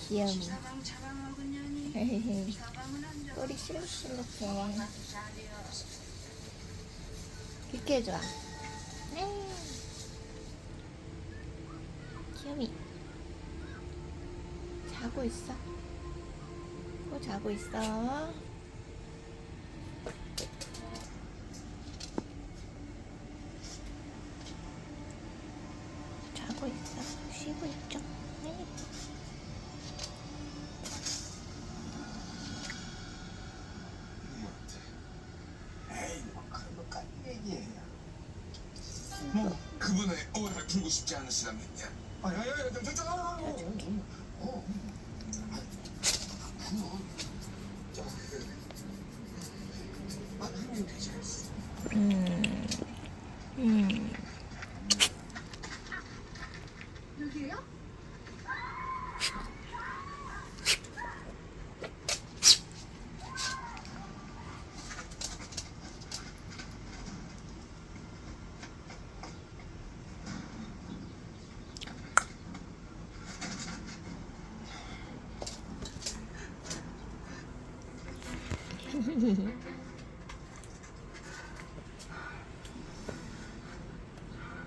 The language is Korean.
귀여미. 꼬리 실룩실룩해. 이렇게 해줘. 네. 귀여미. 자고 있어. 자고 있어. 자고 있어. 쉬고 있죠. 네. 에이, 뭐 그런 것까지 얘기해. 뭐 그분의 오해를 풀고 싶지 않으시다면요. 음. 음. 여기요?